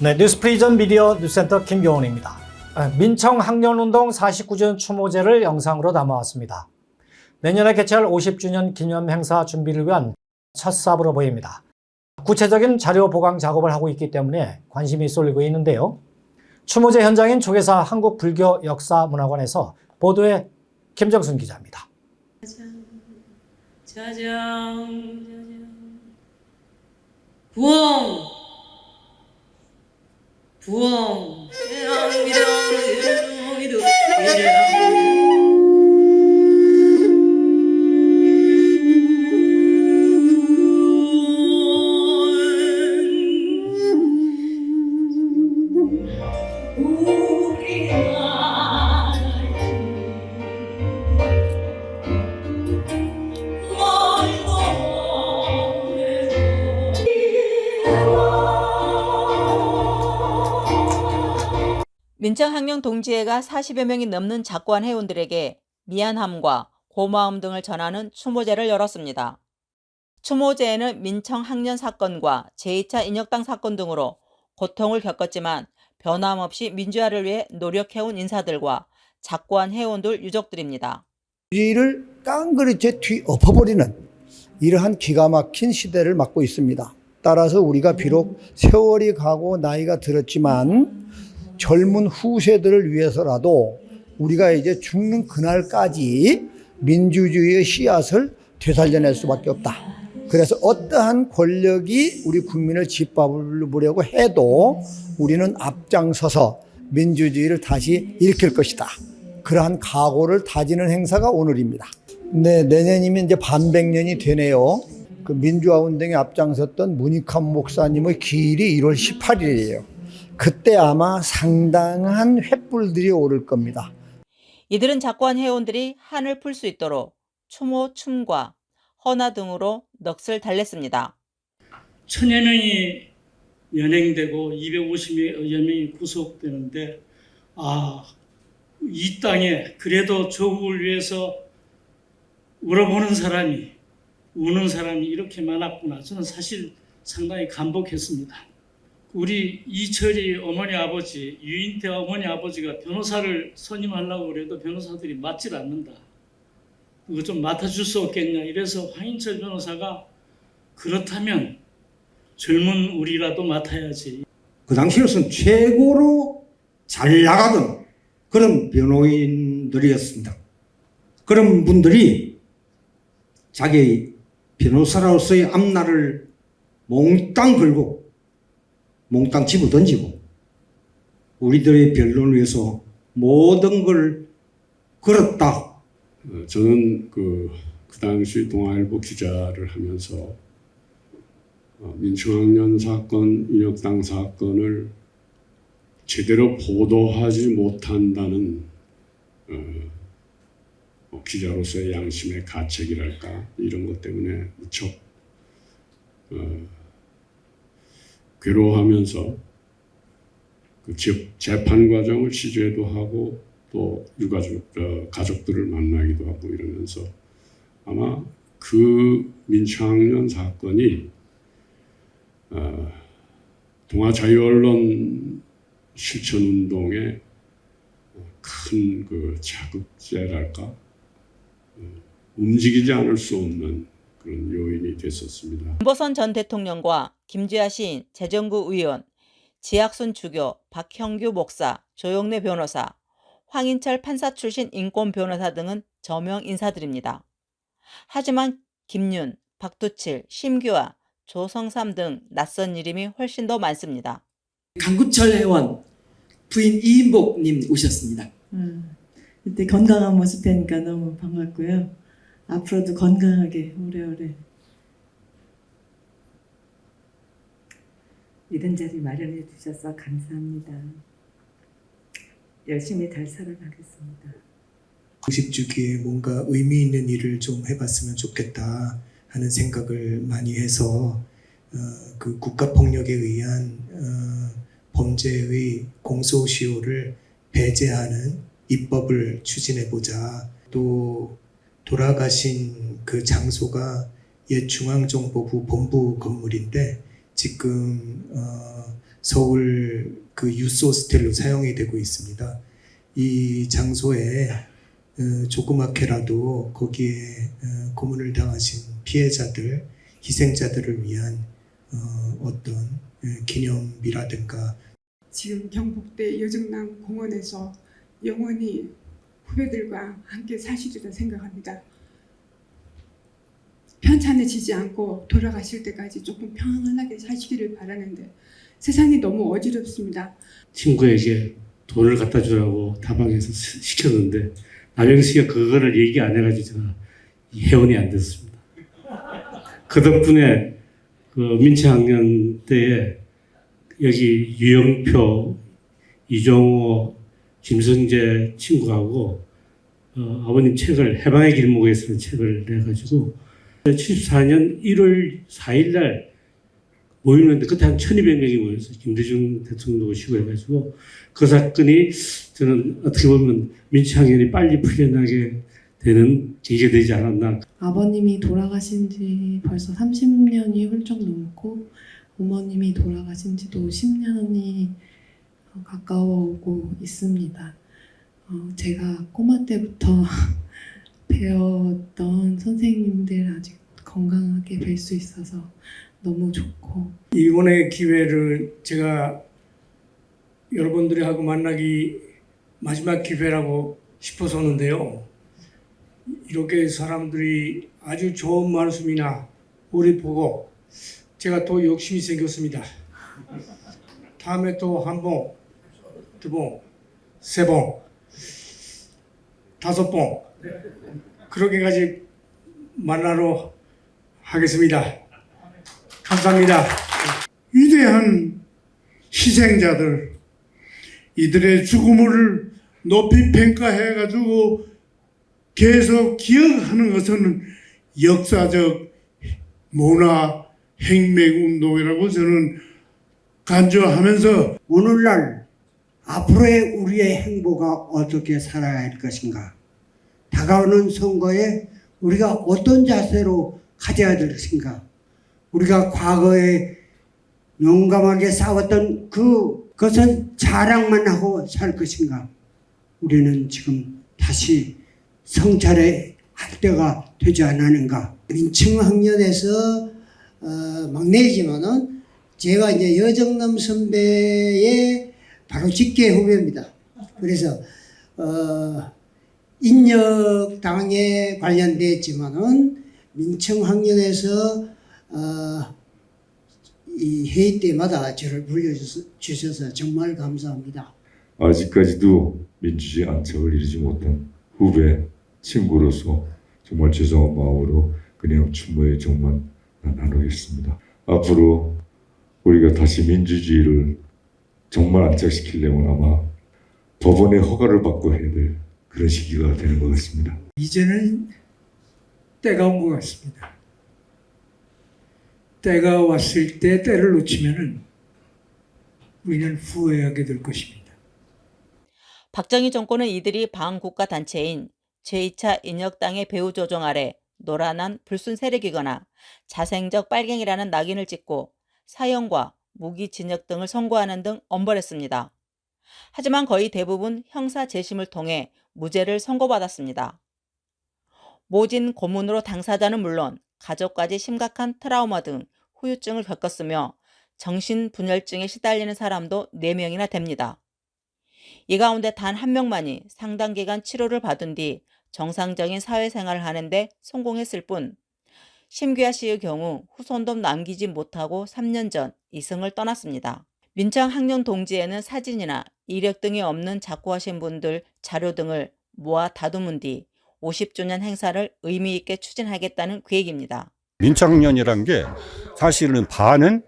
네, 뉴스프리전 미디어 뉴스센터 김경훈입니다. 민청 학년운동 49주년 추모제를 영상으로 담아왔습니다. 내년에 개최할 50주년 기념 행사 준비를 위한 첫 사업으로 보입니다. 구체적인 자료 보강 작업을 하고 있기 때문에 관심이 쏠리고 있는데요. 추모제 현장인 조계사 한국불교역사문화관에서 보도에 김정순 기자입니다. 부엉 민청학령 동지회가 40여 명이 넘는 작고한 회원들에게 미안함과 고마움 등을 전하는 추모제를 열었습니다. 추모제에는 민청학년 사건과 제2차 인혁당 사건 등으로 고통을 겪었지만 변함없이 민주화를 위해 노력해온 인사들과 작고한 회원들 유족들입니다. 우리를 깡그리 뒤 엎어버리는 이러한 기가 막힌 시대를 맞고 있습니다. 따라서 우리가 비록 세월이 가고 나이가 들었지만 젊은 후세들을 위해서라도 우리가 이제 죽는 그날까지 민주주의의 씨앗을 되살려낼 수밖에 없다. 그래서 어떠한 권력이 우리 국민을 짓밟으려고 해도 우리는 앞장서서 민주주의를 다시 일으킬 것이다. 그러한 각오를 다지는 행사가 오늘입니다. 네, 내년이면 이제 반백년이 되네요. 그 민주화 운동에 앞장섰던 문익환 목사님의 기일이 1월 18일이에요. 그때 아마 상당한 횃불들이 오를 겁니다. 이들은 작고한 회원들이 한을 풀 수 있도록 추모, 춤과 헌화 등으로 넋을 달랬습니다. 1000여 명이 연행되고 250여 명이 구속되는데 이 땅에 그래도 조국을 위해서 울어보는 사람이, 우는 사람이 이렇게 많았구나. 저는 사실 상당히 감복했습니다. 우리 이철이 어머니 아버지, 유인태 어머니 아버지가 변호사를 선임하려고 그래도 변호사들이 맞질 않는다. 그거 좀 맡아줄 수 없겠냐. 이래서 황인철 변호사가 그렇다면 젊은 우리라도 맡아야지. 그 당시로서는 최고로 잘 나가던 그런 변호인들이었습니다. 그런 분들이 자기 변호사로서의 앞날을 몽땅 걸고 몽땅 집어던지고 우리들의 변론을 위해서 모든 걸 걸었다. 저는 그 당시 동아일보 기자를 하면서 민청학년 사건, 인혁당 사건을 제대로 보도하지 못한다는 기자로서의 양심의 가책이랄까 이런 것 때문에 무척 괴로워하면서 그 재판 과정을 취재도 하고 또 가족들을 만나기도 하고 이러면서 아마 그 민청학년 사건이 동아자유언론 실천운동의 큰 그 자극제랄까 움직이지 않을 수 없는 그런 요인이 됐었습니다. 김보선 전 대통령과 김주하 시인, 재정구 의원, 지학순 주교, 박형규 목사, 조영래 변호사, 황인철 판사 출신 인권 변호사 등은 저명 인사들입니다. 하지만 김윤, 박두칠, 심규화, 조성삼 등 낯선 이름이 훨씬 더 많습니다. 강구철 회원 부인 이인복님 오셨습니다. 그때 건강한 모습 뵈니까 너무 반갑고요. 앞으로도 건강하게 오래오래 이런 자리 마련해 주셔서 감사합니다. 열심히 잘 살아가겠습니다. 50주기에 뭔가 의미 있는 일을 좀 해봤으면 좋겠다 하는 생각을 많이 해서 그 국가폭력에 의한 범죄의 공소시효를 배제하는 입법을 추진해보자. 또 돌아가신 그 장소가 옛 중앙정보부 본부 건물인데 지금 서울 그 유스 호스텔로 사용이 되고 있습니다. 이 장소에 조그맣게라도 거기에 고문을 당하신 피해자들, 희생자들을 위한 어떤 기념비라든가 지금 경북대 여정남 공원에서 영원히 후배들과 함께 사시리라 생각합니다. 편찮으시지 않고 돌아가실 때까지 조금 평안하게 사시기를 바라는데 세상이 너무 어지럽습니다. 친구에게 돈을 갖다 주라고 다방에서 시켰는데 남영식이가 그거를 얘기 안 해가지고 제가 회원이 안 됐습니다. 그 덕분에 그 민청학년 때에 여기 유영표, 이종호, 김성재 친구하고 아버님 책을 해방의 길목에 쓰는 책을 내가지고 74년 1월 4일 날 모이는데 그때 한 1200명이 모여서 김대중 대통령도 오시고 해가지고 그 사건이 저는 어떻게 보면 민청학년이 빨리 풀려나게 되는 계기가 되지 않았나. 아버님이 돌아가신 지 벌써 30년이 훌쩍 넘고 어머님이 돌아가신 지도 10년이 가까워오고 있습니다. 제가 꼬마 때부터 배웠던 선생님들 아직 건강하게 뵐 수 있어서 너무 좋고 이번의 기회를 제가 여러분들이 하고 만나기 마지막 기회라고 싶어서는데요. 이렇게 사람들이 아주 좋은 말씀이나 우리 보고 제가 또 욕심이 생겼습니다. 다음에 또 한 번, 두 번, 세 번, 다섯 번 그렇게까지 만나러 하겠습니다. 감사합니다. 위대한 희생자들, 이들의 죽음을 높이 평가해가지고 계속 기억하는 것은 역사적 문화 혁명운동이라고 저는 간주하면서 오늘날 앞으로의 우리의 행보가 어떻게 살아야 할 것인가, 다가오는 선거에 우리가 어떤 자세로 가져야 될 것인가, 우리가 과거에 용감하게 싸웠던 그것은 자랑만 하고 살 것인가, 우리는 지금 다시 성찰의 할 때가 되지 않았는가. 민청학년에서 막내이지만은 제가 이제 여정남 선배의 바로 직계 후배입니다. 그래서 인력당에 관련됐지만은 민청학년에서 이 회의 때마다 저를 불러주셔서 정말 감사합니다. 아직까지도 민주주의 안착을 이루지 못한 후배, 친구로서 정말 죄송한 마음으로 그냥 추모의 정만 나누겠습니다. 앞으로 우리가 다시 민주주의를 정말 안착시키려면 아마 법원의 허가를 받고 해야 될 그런 시기가 되는 것 같습니다. 이제는 때가 온 것 같습니다. 때가 왔을 때 때를 놓치면은 우리는 후회하게 될 것입니다. 박정희 정권은 이들이 반국가 단체인 제2차 인혁당의 배후 조종 아래 노란한 불순 세력이거나 자생적 빨갱이라는 낙인을 찍고 사형과 무기 진역 등을 선고하는 등 엄벌했습니다. 하지만 거의 대부분 형사 재심을 통해 무죄를 선고받았습니다. 모진 고문으로 당사자는 물론 가족까지 심각한 트라우마 등 후유증을 겪었으며 정신분열증에 시달리는 사람도 4명이나 됩니다. 이 가운데 단 1명만이 상당 기간 치료를 받은 뒤 정상적인 사회생활을 하는데 성공했을 뿐 심규하 씨의 경우 후손도 남기지 못하고 3년 전 이승을 떠났습니다. 민청학년 동지에는 사진이나 이력 등이 없는 작고하신 분들 자료 등을 모아 다듬은 뒤 50주년 행사를 의미 있게 추진하겠다는 계획입니다. 민청학년이란 게 사실은 반은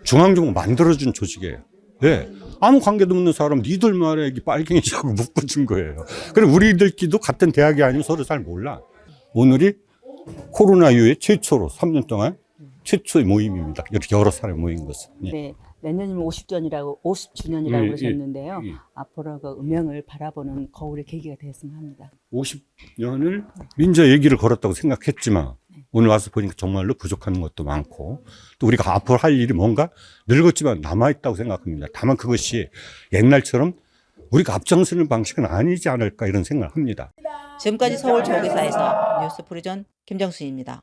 중앙정부 만들어준 조직이에요. 네. 아무 관계도 없는 사람 니들 말에 빨갱이라고 묶어준 거예요. 그리고 우리들끼리도 같은 대학이 아니면 서로 잘 몰라. 오늘이 코로나 이후에 최초로 3년 동안 최초의 모임입니다. 이렇게 여러 사람이 모인 것은. 네. 내년이면 50주년이라고 그러셨는데요. 앞으로 그 음영을 바라보는 거울의 계기가 되었으면 합니다. 50년을 민주화 얘기를 걸었다고 생각했지만 오늘 와서 보니까 정말로 부족한 것도 많고 또 우리가 앞으로 할 일이 뭔가 늙었지만 남아있다고 생각합니다. 다만 그것이 옛날처럼 우리가 앞장서는 방식은 아니지 않을까 이런 생각을 합니다. 지금까지 서울 조계사에서 뉴스 프리전 김정수입니다.